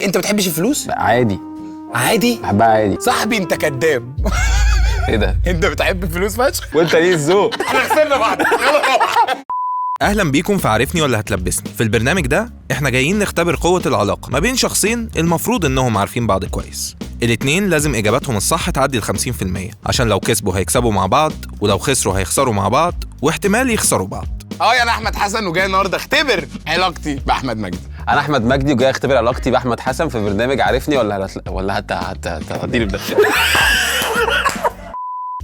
انت بتحبش الفلوس؟ عادي عادي؟ بحبها عادي. صاحبي انت كداب. ايه ده؟ انت بتحب الفلوس فشخ؟ وانت ايه الذوق؟ احنا خسرنا بعض. يلا اهلا بيكم في عارفني ولا هتلبسني. في البرنامج ده احنا جايين نختبر قوة العلاقة ما بين شخصين المفروض انهم عارفين بعض كويس. الاتنين لازم اجاباتهم الصح تعدي ال 50%، عشان لو كسبوا هيكسبوا مع بعض، ولو خسروا هيخسروا مع بعض، واحتمال يخسروا بعض. يا انا احمد حسن وجاي النهارده اختبر علاقتي باحمد مجدي. انا احمد مجدي وجاي اختبر علاقتي باحمد حسن في برنامج عارفني ولا هتديني بده.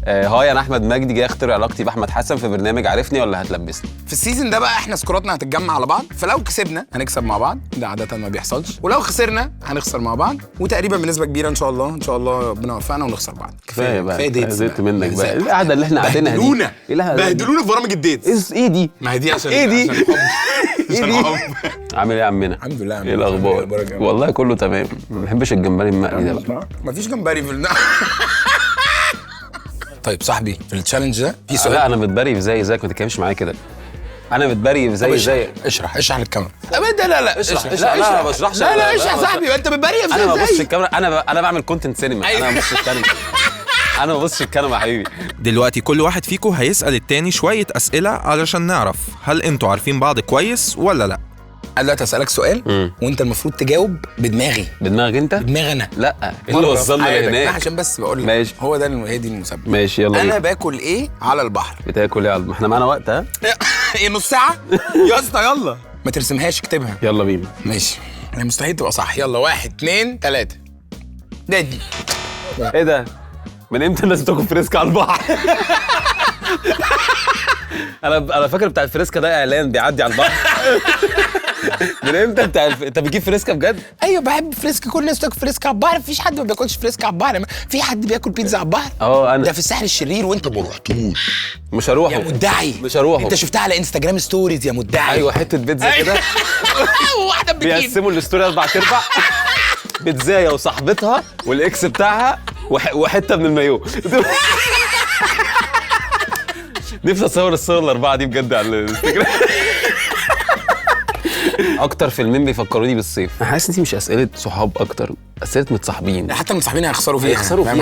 هاي انا احمد مجدي جاي اختبر علاقتي باحمد حسن في برنامج عارفني ولا هتلبسني. في السيزون ده بقى احنا سكوراتنا هتتجمع على بعض، فلو كسبنا هنكسب مع بعض، ده عاده ما بيحصلش، ولو خسرنا هنخسر مع بعض، وتقريبا بنسبه كبيره ان شاء الله ربنا يوفقنا ونخسر بعض. كفايه بقى ديتس زهقت منك بقى. القعده اللي احنا قاعدينها دي بهدلونا في برامج الديتس. ايه دي؟ ما هي دي عشان ايه دي؟ عشان حب. ايه دي؟ عامل ايه يا عمنا؟ الحمد لله. ايه الاخبار؟ والله كله تمام. ما بحبش الجمبري المقلي ده بقى. مفيش جمبري في طيب صاحبي في التشالنج ده في سؤال. لا انا متبري زيك ما تتكلمش معايا كده. انا متبري زيك. اشرح للكاميرا. ابدا لا اشرح. لا ما بشرحش. لا اشرح يا صاحبي. انت متبري ازاي؟ انا ما ببصش الكاميرا. انا بعمل كونتنت سينما. انا ما ببصش الكاميرا. انا ما ببصش الكاميرا يا حبيبي. دلوقتي كل واحد فيكم هيسأل التاني شوية أسئلة علشان نعرف هل انتوا عارفين بعض كويس ولا لا. انا دلوقتي هسألك سؤال وانت المفروض تجاوب بدماغي. بدماغك انت؟ بدماغي انا. لا ايه اللي وصلنا لهناك؟ عشان بس بقول لك. ماشي. هو ده هي دي المسابقه. ماشي يلا. انا باكل ايه على البحر؟ بتاكل ايه على البحر؟ احنا معانا وقت ها؟ ايه نص ساعه يا اسطى؟ يلا ما ترسمهاش اكتبها. يلا بينا. ماشي. انا مستحيل تبقى صح. يلا 1 2 3. دي ايه ده؟ من امتى الناس بتاكل فريسكا على البحر؟ انا فاكر بتاع الفريسكا ده اعلان بيعدي على البحر. من امتى انت بتجيب فريسكا بجد؟ ايوه بحب فريسكا. كل الناس بتاكل فريسكا على البحر. مفيش حد ما بياكلش فريسكا على البحر. في حد بياكل بيتزا على البحر؟ انا ده في الساحل الشرير وانت ما رحتوش. مش هروحه يا مدعي. مش هروحه. انت شفتها على انستجرام ستوريز يا مدعي. ايوه حته بيتزا كده. واحده بتجيب بيقسموا الستوري 4 ارباع. بيتزايه وصاحبتها والاكس بتاعها وحته من المايو. نفسي اصور الصور الاربعه دي بجد على الانستجرام. اكتر فيلمين بيفكروني بالصيف. انا حاسس ان دي مش اسئله صحاب، اكتر اسئله متصاحبين. حتى المتصاحبين هيخسروا فيها.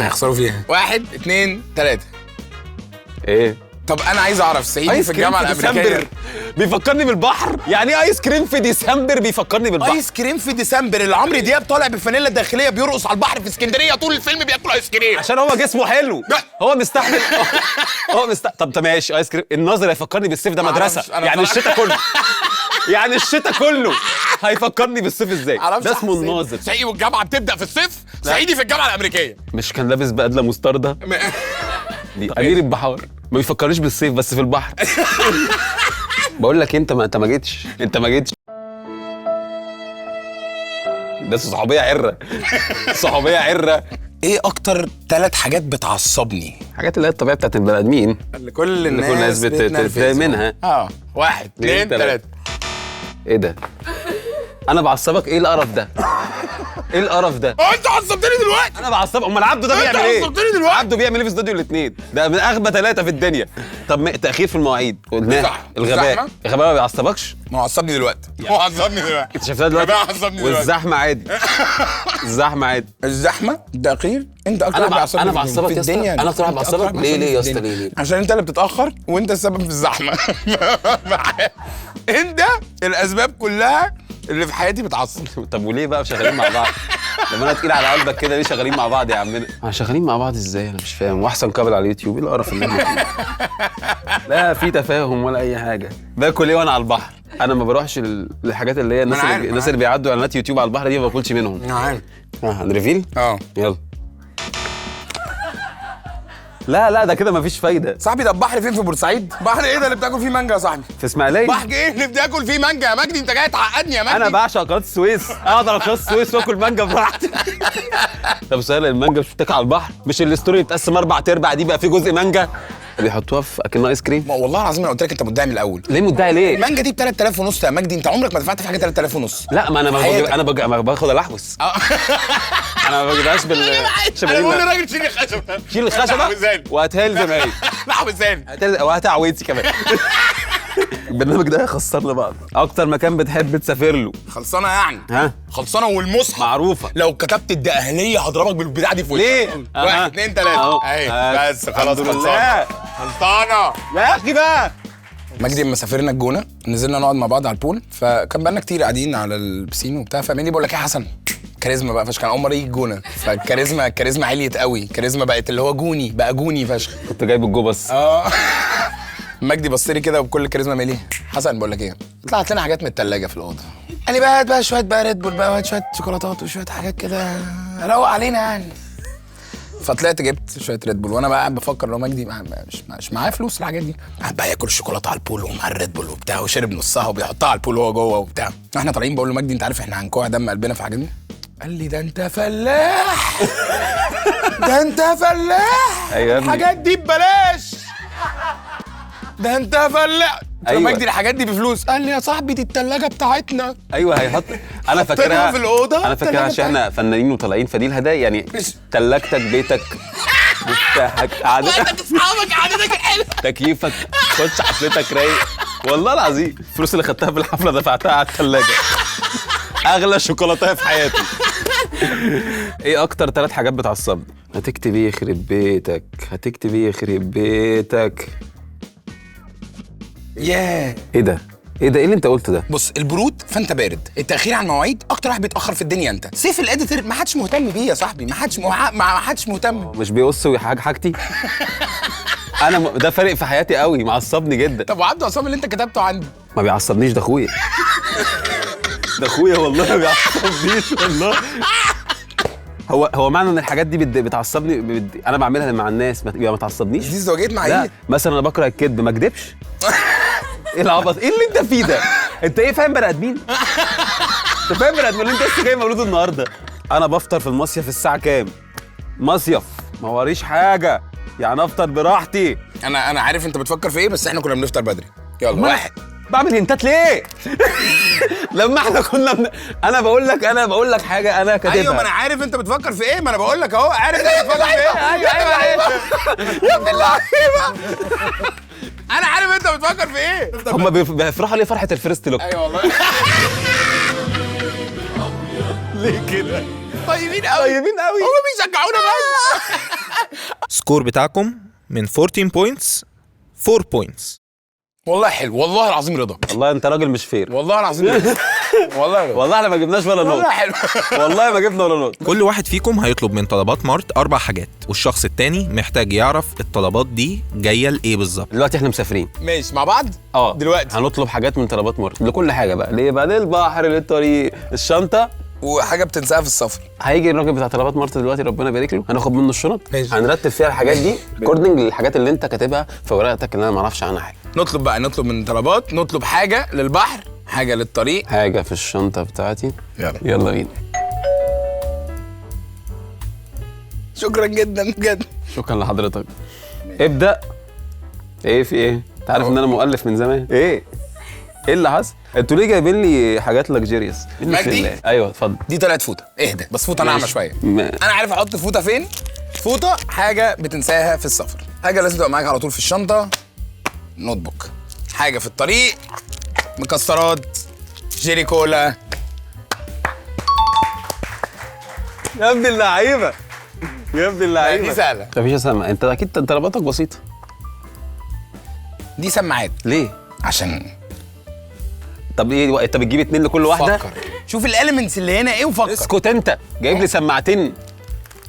هيخسروا فيها. 1 2 3. ايه؟ طب انا عايز اعرف صعيدي في الجامعه الامريكيه بيفكرني بالبحر. يعني ايه ايس كريم في ديسمبر بيفكرني بالبحر؟ ايس كريم في ديسمبر اللي عمرو دياب طالع بالفانيلا الداخليه بيرقص على البحر في اسكندريه طول الفيلم بياكل ايس كريم عشان هو جسمه حلو. هو مستحمل. طب ماشي ايس كريم. الناظر هيفكرني بالصيف ده مدرسه. يعني الشتاء كله. يعني الشتاء كله هيفكرني بالصيف ازاي؟ ده اسمه الناظر. صعيدي والجامعه بتبدا في الصيف. صعيدي في الجامعه الامريكيه. مش كان لابس بدله مستردة؟ دي امير البحار. ما بيفكرنيش بالصيف بس في البحر. بقول لك انت ما جيتش. ده صحوبيه عره. صحوبيه عره. ايه اكتر 3 حاجات بتعصبني؟ حاجات اللي هي الطبيعه بتاعت البني ادمين اللي كل الناس بتتضايق منها. 1 2 3. ايه ده؟ انا بعصبك؟ ايه القرف ده؟ ايه القرف ده؟ انت عصبتني دلوقتي. انا بعصبك. امال عبده ده بيعمل ايه؟ عصبتني دلوقتي. عبده بيعمل ايه في استوديو الاثنين؟ ده من اغبى 3 في الدنيا. طب تاخير في المواعيد قلناه. الغباء ما بيعصبكش؟ ما هو عصبني دلوقتي. انت شايفها دلوقتي؟ والزحمه عادي. الزحمه عادي. الزحمه التأخير. انت اكتر واحد بيعصبني. انا بعصبك في الدنيا. انا اكتر واحد بعصبك. ليه يا اسطى؟ ليه؟ عشان انت اللي بتتاخر وانت السبب في الزحمه. انت الاسباب كلها اللي في حياتي بتعصب. طب وليه بقى شغالين مع بعض؟ لما انا تقيل على قلبك كده ليه شغالين مع بعض يا عمنا؟ شغالين مع بعض ازاي؟ انا مش فاهم. واحسن كابل على اليوتيوب. ايه القرف اللي احنا فيه؟ لا في تفاهم ولا اي حاجه. باكل ايه وانا على البحر؟ انا ما بروحش للحاجات اللي هي الناس اللي بيعدوا اعلانات يوتيوب على البحر دي ما باكلش منهم. انا عارف. هنريفيل؟ يلا. لا ده كده مفيش فايده. صاحبي ده البحر فين في بورسعيد؟ بحر ايه ده اللي بتاكل فيه مانجا يا صاحبي؟ في اسماعيليه. بحر ايه اللي بتاكل فيه مانجا يا مجدي؟ انت جاي تعقدني يا مجدي. انا بعشق قناه السويس. اقدر على قناه السويس واكل مانجا براحتي. طب سؤال، المانجا مش بتاكل على البحر؟ مش الستوري بتقسم 4 ارباع دي بقى في جزء مانجا بيحطوها في اكنها ايس كريم؟ والله العظيم انا قلت لك انت مدعي من الاول. ليه مدعي ليه؟ المانجا دي ب 3000 ونص يا مجدي. انت عمرك ما دفعت في حاجه 3000 ونص. لا ما انا باخد الاحوس. انا ما بجيبهاش انا بقول للراجل شيل الخشبه. شيل الخشبه وهاتها لي زي ما هي. لا حسين وهاتها عويتي كمان. البرنامج ده هيخسرنا بعض. اكتر مكان بتحب تسافر له؟ خلصانه يعني. ها خلصانه والمصحف معروفه. لو كتبت الدقهليه هضربك بالبتاع دي في وشك. ليه؟ 1 2 3 أهو. اهي بس خلاص الحمد خلصانه. لله. خلصانه. يا اخي بقى مجدي لما سافرنا الجونه نزلنا نقعد مع بعض على البول، فكان بقالنا كتير قاعدين على البسين وبتاع، فمين بقول لك ايه يا حسن كاريزما بقى فشخ، كان اول مره يجي الجونه، فالكاريزما عليت قوي، الكاريزما بقت اللي هو جوني بقى جوني فشخ. كنت جايب الجوبس. مجدي بص لي كده وبكل كاريزما مالي، حسن بقول لك ايه، طلعت لنا حاجات من الثلاجه في الاوضه، قال لي بقى شويه بقى ريد بول بقى وشويه شوكولاتات وشويه حاجات كده روق علينا يعني. فطلعت جبت شويه ريد بول، وانا بقى قاعد بفكر لو مجدي مش معايا فلوس الحاجات دي، قاعد بقى ياكل الشوكولاته على البول ومع الريد بول وبتاع، وشرب نصها وبيحطها على البول وهو جوه وبتاع. احنا طالعين بقول له مجدي انت عارف احنا هنكوع دم قلبنا في الحاجات دي؟ قال لي ده انت فلاح ده انت فلاح. أيوة يا ابني. الحاجات دي ببلاش، ده انت فلاح. أيوة. مجدي الحاجات دي بفلوس. قال لي يا صاحبي دي التلاجة بتاعتنا. ايوه هيحط. انا فاكرها في الأوضة. انا فاكرها عشان احنا فنانين وطالعين، فدي الهدايا يعني تلاجتك بيتك مفتاحك قعدتك اصحابك قعدتك الحلوه تكييفك خش حفلتك رايق. والله العظيم الفلوس اللي خدتها في الحفله دفعتها على الثلاجه. اغلى شوكولاته في حياتي. ايه اكتر 3 حاجات بتعصبني؟ هتكتب ايه يخرب بيتك، هتكتب ايه يخرب بيتك. ياه. ايه ده ايه اللي انت قلته ده؟ بص البرود فانت بارد، التاخير عن المواعيد اكتر واحد بيتاخر في الدنيا انت، سيف الاديتور ما حدش مهتم بيه يا صاحبي، ما حدش مهتم. مش بيقص حاجتي. انا ده فارق في حياتي قوي، معصبني جدا. طب وعبد عصام اللي انت كتبته عندي ما بيعصبنيش، ده اخويا. ده اخويا والله ما بيعصبنيش والله. هو معنى ان الحاجات دي بتعصبني انا بعملها مع الناس يبقى ما تعصبنيش. دي زوجيه لا معايير. مثلا انا بكره الكذب، ما اكدبش. ايه العبط ايه اللي انت فيه ده؟ انت ايه فاهم بني ادمين؟ انت فاهم بني ادمين اللي انت لسه جاي مولود النهارده؟ انا بفطر في المصيف الساعه كام؟ مصيف ما وريش حاجه يعني افطر براحتي. انا عارف انت بتفكر في ايه، بس احنا كنا بنفطر بدري. يلا واحد. بعمل هنتات ليه؟ لما احنا كنا انا بقول لك حاجه انا كاتبها. ايوه ما انا عارف انت بتفكر في ايه، ما انا بقول لك اهو عارف انت بتفكر في ايه. ايوه يا ابن اللعيبه. انا عارف انت بتفكر في ايه. هم بيفرحوا ليه فرحه الفيرست لوك؟ ايوه والله. ليه كده؟ طيبين قوي هم بيشجعونا بس. سكور بتاعكم من 14 بوينتس 4 بوينتس. والله حلو، والله العظيم رضا، والله انت راجل مش فير. والله العظيم رضا. والله احنا ما جبناش ولا نقطه. والله حلو. والله ما جبنا ولا نقطه. كل واحد فيكم هيطلب من طلبات مارت 4 حاجات، والشخص التاني محتاج يعرف الطلبات دي جايه لايه بالظبط. دلوقتي احنا مسافرين ماشي مع بعض. دلوقتي هنطلب حاجات من طلبات مارت لكل حاجه بقى، ليه بقى؟ للبحر، للطريق، الشنطه، وحاجه بتنساها في السفر. هيجي الراجل بتاع طلبات مارت دلوقتي ربنا يبارك له، هناخد منه الشنط، ماشي. هنرتب فيها الحاجات دي اكوردنج للحاجات اللي انت كاتبها في ورقتك اللي انا ما اعرفش عنها حاجه. نطلب من طلبات، نطلب حاجه للبحر، حاجه للطريق، حاجه في الشنطه بتاعتي. يلا بينا. شكرا جدا بجد. شكرا لحضرتك. ابدا. ايه في ايه؟ انت عارف ان انا مؤلف من زمان. ايه اللي حصل؟ انتوا ليه جايبين لي حاجات لكجيريوس؟ مجدي؟ ايوه اتفضل. دي طلعت فوطه، اهدى بس فوطه ناعمه شويه. انا عارف احط الفوطه فين. فوطه حاجه بتنساها في السفر، حاجه لازم تبقى معاك على طول في الشنطه، نوت بوك، حاجه في الطريق، مكسرات، جيري كولا. يا ابن اللعيبه يا ابن اللعيبه. دي سهله. مفيش يا سما، انت اكيد طلباتك بسيطه. دي سماعات. ليه؟ عشان طب ايه؟ انت بتجيب 2 لكل واحده؟ فكر، شوف الاليمنتس اللي هنا ايه وفكر. اسكت انت، جايب لي سماعتين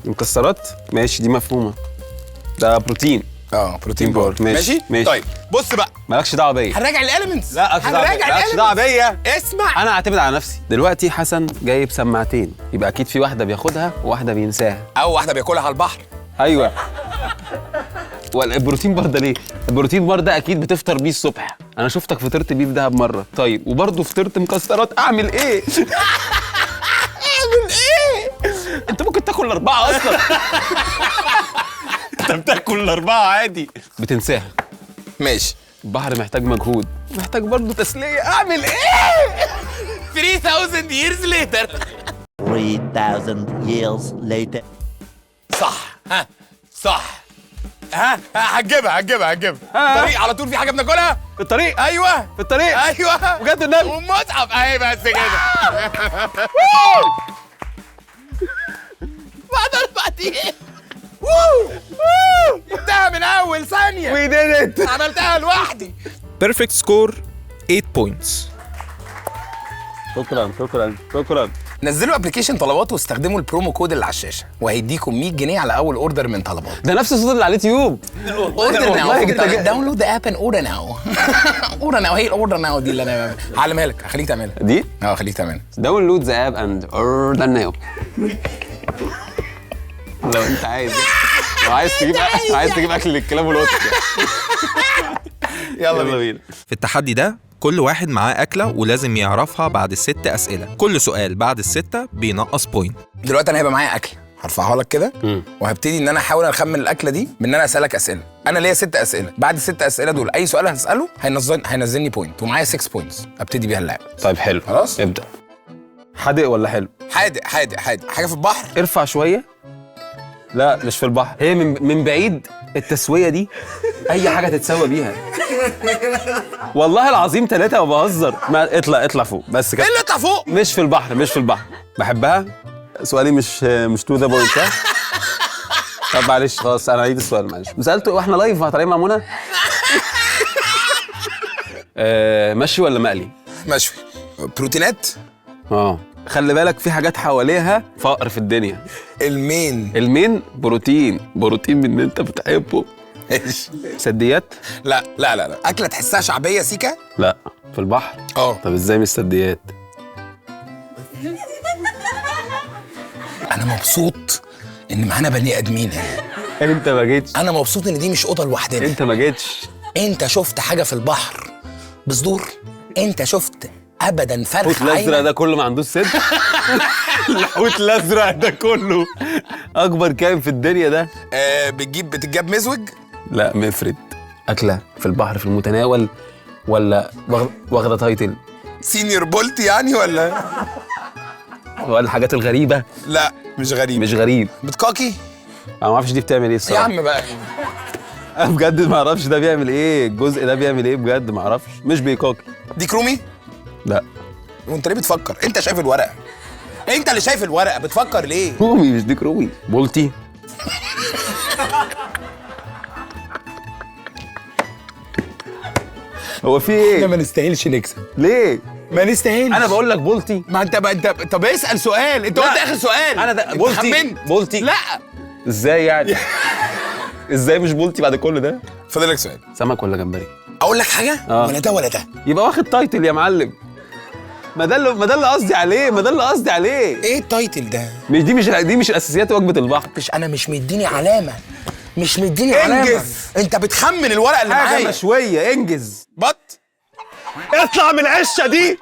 مكسرات. ماشي دي مفهومه، ده بروتين. بروتين بار. ماشي. طيب بص بقى، مالكش دعوه بيا. هنراجع الاليمنتس. لا مالكش دعوه بيا. اسمع، انا هعتمد على نفسي. دلوقتي حسن جايب سماعتين، يبقى اكيد في واحده بياخدها وواحده بينساها. او واحده بياكلها على البحر. ايوه. والبروتين بار ده ليه؟ البروتين بار ده اكيد بتفطر بيه الصبح. انا شفتك فطرت بيه في دهب مره. طيب وبرضه فطرت مكسرات، اعمل ايه؟ اعمل ايه؟ انت ممكن تاكل 4 اصلا. انت بتاكل 4 عادي. بتنساها. ماشي. البحر محتاج مجهود، محتاج برضه تسليه، اعمل ايه؟ 3000 years later. 3000 years later. صح. ها صح. ها هتجيبها الطريق على طول في حاجه بناكلها في الطريق ايوه في الطريق ايوه بجد النبي. ومصعب اهي بس كده. بعد 4 ايام جبتها من اول ثانيه. وي ديد ات. عملتها لوحدي. بيرفكت سكور 8 بوينتس. شكرا. نزلوا ابلكيشن طلبات واستخدموا البرومو كود اللي على الشاشه وهيديكم 100 جنيه على اول اوردر من طلبات. ده نفس الصوت اللي على اليوتيوب. اوردر ناو. والله جبت داونلود ذا اب اند اوردر ناو. اوردر ناو هي الاوردر ناو دي اللي انا هعلمها لك. هخليك تعملها دي خليك تعملها. داونلود ذا اب اند اوردر ناو. لو انت عايز تجيب اكل للكلاب والقطط. يلا بينا. في التحدي ده كل واحد معاه أكلة ولازم يعرفها بعد 6 أسئلة. كل سؤال بعد ال6 بينقص بوينت. دلوقتي انا هيبقى معايا اكل هرفعها لك كده وهبتدي ان انا احاول اخمن الاكله دي بان انا اسالك اسئله. انا ليا 6 اسئله، بعد ال6 اسئله دول اي سؤال هتساله هينزلني بوينت ومعايا 6 بوينتس ابتدي بيها اللعبه. طيب حلو خلاص ابدا. حادق ولا حلو؟ حادق. حاجه في البحر. ارفع شويه. لا مش في البحر، هي من بعيد. التسويه دي اي حاجه تتسوى بيها. والله العظيم 3 ما بهزر. ما اطلع فوق بس كده. ايه اللي اطلع فوق؟ مش في البحر. بحبها. سؤالي مش تو ذا بوينت صح؟ طب معلش خلاص انا هعيد السؤال معلش. سالته واحنا لايف طالعين مع منى. مشوي ولا مقلي؟ مشوي. بروتينات. خلي بالك في حاجات حواليها فقر في الدنيا. المين بروتين من اللي انت بتحبه. سديات؟ لا اكله تحسها شعبيه سيكا. لا في البحر. طب ازاي مش سديات؟ انا مبسوط ان معانا بني ادمين هنا. انت ما جيتش. انا مبسوط ان دي مش اوضه لوحدنا. انت ما جيتش. انت شفت حاجه في البحر بصدور؟ انت شفت ابدا فرخ الحوت الازرق ده كله ما عندوش صدر. الحوت الازرق ده كله اكبر كائن في الدنيا ده. بتتجاب مزوج؟ لا مفرد. اكله في البحر في المتناول ولا واخده تايتل سينيور بولت يعني ولا الحاجات الغريبه؟ لا مش غريب. بتكاكي؟ انا ما اعرفش دي بتعمل ايه الصراحه. يا عم بقى انا بجد ما اعرفش ده بيعمل ايه. الجزء ده بيعمل ايه بجد ما اعرفش. مش بيكاكي. دي كرومي؟ لا. وانت ليه بتفكر؟ انت شايف الورقه. انت اللي شايف الورقه بتفكر ليه؟ كرومي مش دي كرومي. بولتي. هو في ايه؟ احنا ما نستاهلش نكسب. ليه؟ ما نستاهلش. انا بقول لك بولتي. ما انت طب اسال سؤال. انت قلت اخر سؤال. انا ده بولتي. بولتي. لا ازاي يعني؟ ازاي مش بولتي بعد كل ده؟ فاضل لك سؤال. سمك ولا جمبري؟ اقول لك حاجه ولا ده ولا ده. يبقى واخد تايتل يا معلم. ما ده اللي قصدي عليه. ايه التايتل ده؟ دي مش اساسيات وجبه البحر. انا مش مديني علامه. انجز. انت بتخمن الورقه اللي معايا. حاجه مشويه. انجز. بط. اطلع من العشه دي.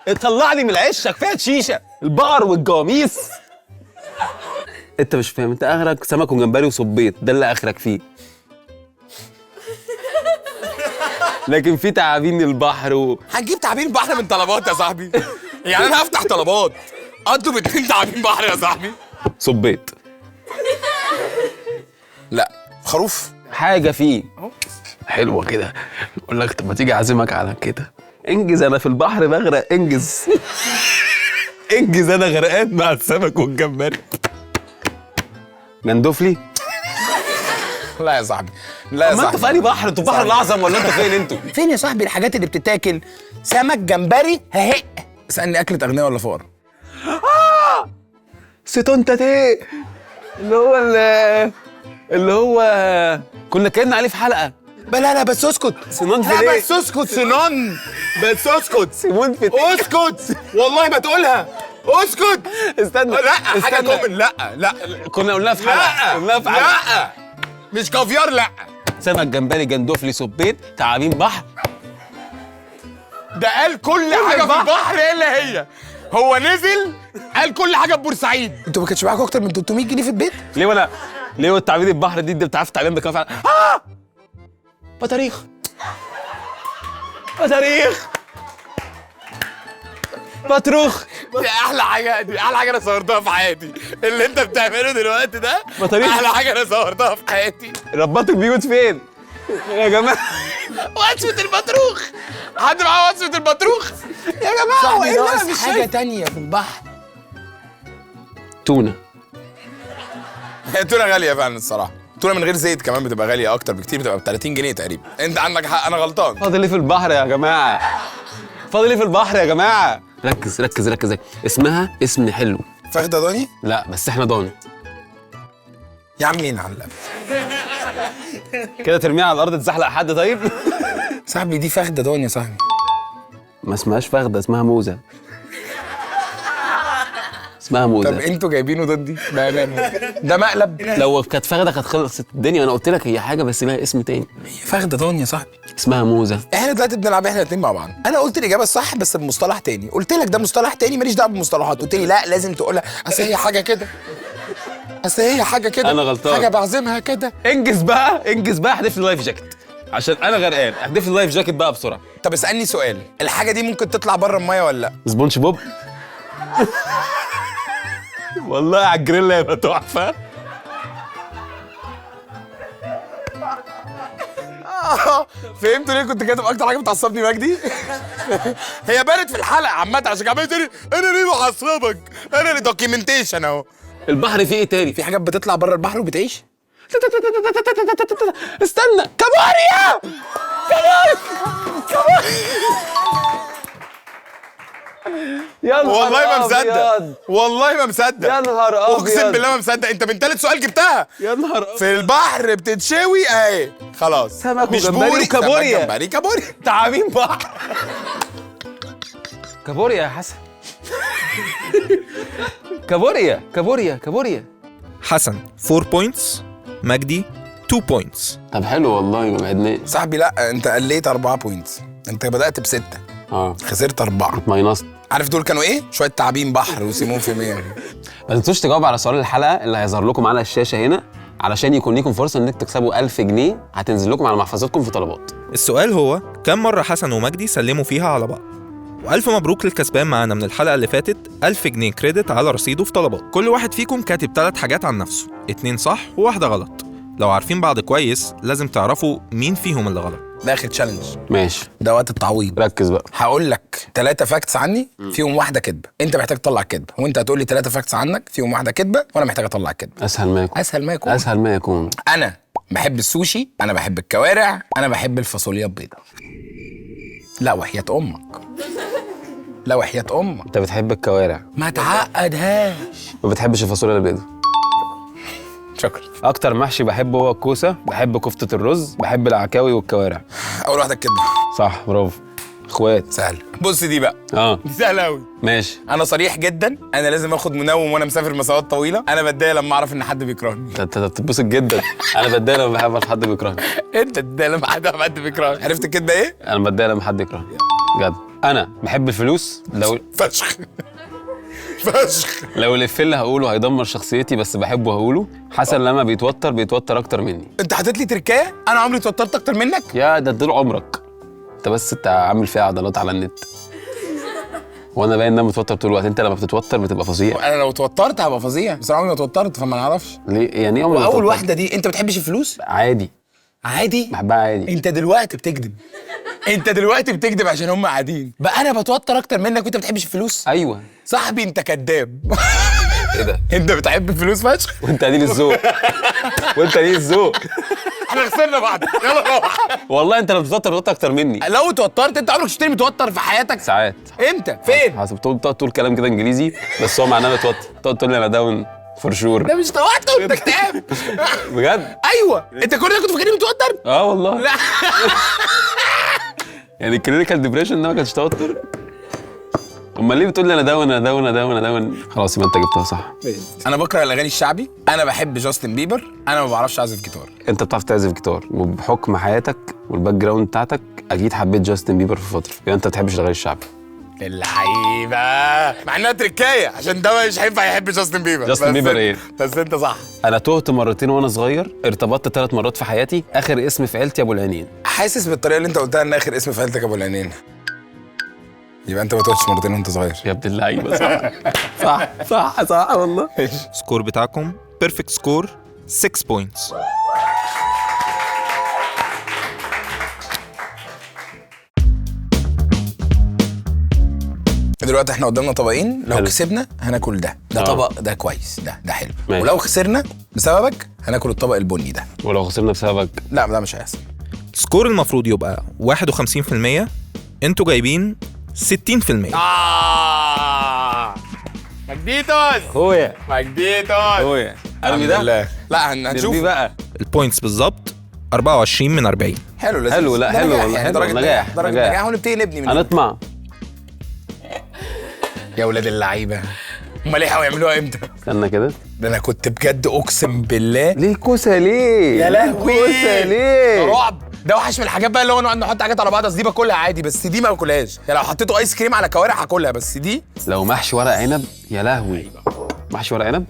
اطلعني من العشه. كفايه شيشه. البقر والجواميس. انت مش فاهم. انت اخرك سمك وجمبري وصبيط. ده اللي اخرك فيه. لكن في تعابين البحر هنجيب تعابين بحر من طلبات يا صاحبي. يعني انا هفتح طلبات اطلب 2 تعابين بحر يا صاحبي. صبيط. لا خروف. حاجه فيه حلوه كده. يقول لك طب ما تيجي اعزمك على كده. انجز. انا في البحر بغرق. انجز. انا غرقان مع السمك والجمبري. جندفلي. لا يا صاحبي. ما انتوا في انهي بحر؟ انتوا البحر الاعظم ولا انتوا فين انتوا؟ فين يا صاحبي الحاجات اللي بتتاكل؟ سمك جمبري ههق. اسالني اكله اغنياء ولا فقراء؟ سيتونتاتيه. اللي هو كنا اتكلمنا عليه في حلقه. لا بس اسكت. سنون لا فيليه. بس اسكت. سنون. بس اسكت. سيمون فيليه. اسكت والله ما تقولها. اسكت. استنى. لا حاجه كومن. لا كنا قلناها في حلقه. لا مش كافيار. لا سمك جمبري جندفلي صبيط تعابين بحر. ده قال كل حاجه في البحر الا هي. هو نزل قال كل حاجه في بورسعيد. انتوا ما كانش معاكم اكتر من 300 جنيه في البيت؟ ليه التعابين البحر دي انت بتعرف التعابين ده كام فعلا؟ بطاريخ. بطروخ. دي احلى حاجه، دي احلى حاجه انا صورتها في حياتي. اللي انت بتعمله دلوقتي ده بطريق. احلى حاجه انا صورتها في حياتي. رباط البيوت فين يا جماعه؟ وصفه البطروخ، حد معاه وصفه البطروخ يا جماعه هو ايه اللي انا مش حاجه شايف؟ تانية في البحر. تونه. التونه غاليه فعلا الصراحه. التونه من غير زيت كمان بتبقى غاليه اكتر بكتير، بتبقى ب 30 جنيه تقريبا. انت عندك حق، انا غلطان. فاضل ايه في البحر يا جماعه؟ فاضل ايه في البحر يا جماعه؟ ركز ركز ركز. اسمها اسم حلو. فخده ضاني؟ لا بس احنا ضاني. يا عم مين علق كده ترميها على الارض تزحلق حد طيب؟ صاحبي دي فخده ضاني يا صاحبي. ما اسمهاش فخده، اسمها موزه. اسمها موزه. طب انتوا جايبينه ضدي بامانه؟ ده مقلب. لو كانت فخده كانت خلصت الدنيا. انا قلت لك هي حاجه بس لها اسم تاني. هي فخده ضاني يا صاحبي. اسمها موزه. احنا دلوقتي بنلعب احنا الاثنين مع بعض. انا قلت الاجابه الصح بس بمصطلح تاني، قلت لك ده مصطلح تاني ماليش دعوه بالمصطلحات، قلت لي لا لازم تقولها اصل هي حاجه كده، اصل هي حاجه كده، أنا غلطان. حاجه بعزمها كده. انجز بقى انجز بقى. احذف لي اللايف جاكيت عشان انا غرقان. احذف لي اللايف جاكيت بقى بسرعه. طب اسالني سؤال، الحاجه دي ممكن تطلع بره الميه ولا لا؟ سبونج بوب. والله على الجريل هيبقى تحفه. فهمتوا ليه كنت كاتب اكتر حاجه بتعصبني مجدي؟ هي بانت في الحلقه عامه عشان عمال تقول انا ليه بعصبك؟ انا اللي دوكيومنتيشن اهو. البحر فيه ايه تاني؟ في حاجات بتطلع بره البحر وبتعيش؟ استنى. كابوريا. يا نهار والله ما أبيض. مصدق، والله ما مصدق، يا نهار ابيض. اقسم بالله ما مصدق. انت من ثالث سؤال جبتها. يا نهار ابيض. في البحر بتتشوي اهي خلاص. سمك مش وجمبري بوري، وكابوريا. سمك جمبري كابوريا. تعابين بحر. كابوريا يا حسن. كابوريا كابوريا كابوريا. حسن 4 بوينتس، مجدي 2 بوينتس. طب حلو والله ما بعدناش. صاحبي لا انت قليت 4 بوينتس، انت بدأت ب6 خسرت 4. ماينص. عارف دول كانوا ايه؟ شوية تعابين بحر وسيمون في مية. ما تنسوش تجاوبوا على سؤال الحلقه اللي هيظهر لكم على الشاشه هنا علشان يكون لكم فرصه انك تكسبوا 1000 جنيه هتنزل لكم على محفظتكم في طلبات. السؤال هو كم مرة حسن ومجدي سلموا فيها على بعض؟ وألف مبروك للكسبان معانا من الحلقة اللي فاتت، 1000 جنيه كريدت على رصيده في طلبات. كل واحد فيكم كاتب 3 حاجات عن نفسه، 2 صح وواحدة غلط. لو عارفين بعض كويس لازم تعرفوا مين فيهم اللي غلط. ده اخر تشالنج، ماشي ده وقت التعويض. ركز بقى. هقول لك 3 فاكتس عني فيهم واحدة كدبة، انت محتاج تطلع كدبة، وانت هتقول لي 3 فاكتس عنك فيهم واحدة كدبة وانا محتاج اطلع كدبة. اسهل ما يكون. اسهل ما يكون. اسهل ما يكون. انا بحب السوشي، انا بحب الكوارع، انا بحب الفاصوليا البيضاء. لا وحياة امك، لا وحياة امك انت بتحب الكوارع ما تعقدهاش. ما بتحبش الفاصوليا البيضاء. شكرا. اكتر محشي بحبه هو الكوسه، بحب كفته الرز، بحب العكاوي والكوارع. اول واحدة الكدبة. صح برافو. اخوات. سهل. بص دي بقى دي سهلة قوي. ماشي. انا صريح جدا، انا لازم اخد منوم وانا مسافر مسافات طويله. انا بتضايق لما اعرف ان حد بيكرهني. انت بتتبسط جدا. انا بتضايق لما بحب حد بيكرهني. انت بتضايق لما حد بيكرهني. عرفت الكدبه ايه؟ انا بتضايق لما حد يكرهني بجد. انا بحب الفلوس. فشخ فشخ. لو الإفيه اللي هقوله هيدمر شخصيتي بس بحبه هقوله. حسن لما بيتوتر اكتر مني. انت حاطط لي تركايه، انا عمري اتوترت اكتر منك. يا ده طول عمرك انت بس انت عامل فيها عضلات على النت وانا باين ان انا متوتر طول الوقت. انت لما بتتوتر بتبقى فظيع. انا لو اتوترت هبقى فظيع، بس انا عمري ما اتوترت فما نعرفش. ليه يعني ايه عمرك واول اتوترت؟ واحده دي انت بتحبش الفلوس؟ عادي. عادي؟ بحبها عادي. انت دلوقتي بتكذب، انت دلوقتي بتكذب عشان هم قاعدين. بقى انا بتوتر اكتر منك وانت بتحبش الفلوس؟ ايوه. صاحبي انت كذاب. ايه ده؟ انت بتحب الفلوس فشخ. وانت قليل الذوق. وانت قليل الذوق. احنا خسرنا بعض، يلا روح. والله انت لما بتتوتر اكتر مني. لو اتوترت انت عمرك شفتني متوتر في حياتك؟ ساعات. امتى؟ فين؟ حسب بتقعد تقول كلام كده انجليزي بس هو معناه متوتر. تقعد تقول لي انا داون فور شور. ده مش توتر، ده اكتئاب. بجد؟ ايوه انت كل ده كنت فاكرني متوتر؟ اه والله. لا. يعني الكلينيكال ديبريشن ده ما كانش توتر. امال ليه بتقول لي انا داون انا داون انا داون انا داون؟ خلاص يبقى انت جبتها صح. انا بكره الاغاني الشعبي، انا بحب جاستن بيبر، انا ما بعرفش اعزف جيتار. انت بتعرف تعزف جيتار وبحكم حياتك والباك جراوند بتاعتك اكيد حبيت جاستن بيبر في فتره، يعني انت ما بتحبش الاغاني الشعبي. اللعيبه مع انها تركايه عشان ده مش هينفع يحب جاستن بيبر. جاستن بيبر ايه؟ بس انت صح. انا تهت مرتين وانا صغير، ارتبطت 3 مرات في حياتي، اخر اسم في عيلتي ابو العينين. حاسس بالطريقه اللي انت قلتها ان اخر اسم في عيلتك ابو العينين. يبقى انت ما تقعدش مرتين وانت صغير. يا ابن اللعيبه صح والله. سكور بتاعكم بيرفكت سكور 6 بوينتس. دلوقتي احنا قدامنا طبقين، لو حلو. كسبنا هناكل ده طبق ده كويس، ده حلو. ماشي. ولو خسرنا بسببك هناكل الطبق البني ده. ولو خسرنا بسببك؟ لا ده مش هيحصل. سكور المفروض يبقى 51%، انتوا جايبين 60%. مجديتوس هويا مجديتوس ارمي ده؟ لا هنشوف بقى. البوينتس بالظبط 24 من 40. حلو لذيذ. حلو، لا ده حلو نجاح والله، يعني، حلو. درجة نجاح، درجة نجاح. نجاح ونبتدي نبني من هنا. هنطمع. يا ولاد اللعيبه، امال ايه هيعملوها امتى؟ استنى كده. ده انا كنت بجد اقسم بالله. ليه كوسه ليه؟ يا لهوي كوسه ليه؟ رعب. ده وحش من الحاجات بقى اللي هو نقعد نحط حاجات على بعض. دي باكلها عادي، بس دي ما باكلهاش. يعني لو حطيته ايس كريم على كوارع هاكلها، بس دي لو محشي ورق عنب، يا لهوي. محشي ورق عنب؟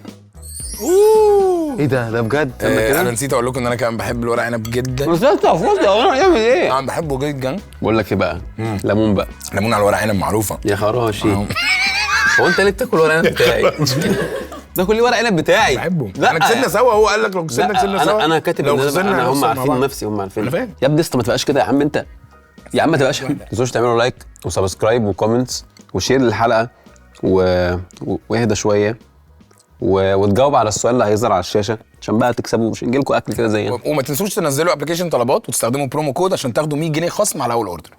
ايه ده بجد؟ استنى كده. انا نسيت اقول لكم ان انا كمان بحب الورق عنب جدا. بس انت المفروض يعمل ايه؟ انا بحبه جدا. بقول لك ايه بقى؟ ليمون بقى. ليمون على الورق عنب معروفه. يا خراشي. هو انت ليه بتاكل ورق عنب بتاعي؟ باكل ليه ورق عنب بتاعي؟ بحبه. لا انا كسبنا سوا، هو قال لك لو كسبنا كسبنا سوا. انا كاتب لو ان خسرنا هم هنخسر مع عارفين بعض. نفسي، هم عارفين. أنا فاهم. يا ابني ما تبقاش كده يا عم انت. يا عم ما تبقاش. ما تنسوش تعملوا لايك وسبسكرايب وكومنتس وشير للحلقه واهدى شويه وتجاوب على السؤال اللي هيظهر على الشاشه عشان بقى تكسبوا، مش نجيلكوا اكل كده زينا. وما تنسوش تنزلوا ابلكيشن طلبات وتستخدموا برومو كود عشان تاخدوا 100 جنيه خصم على اول اوردر.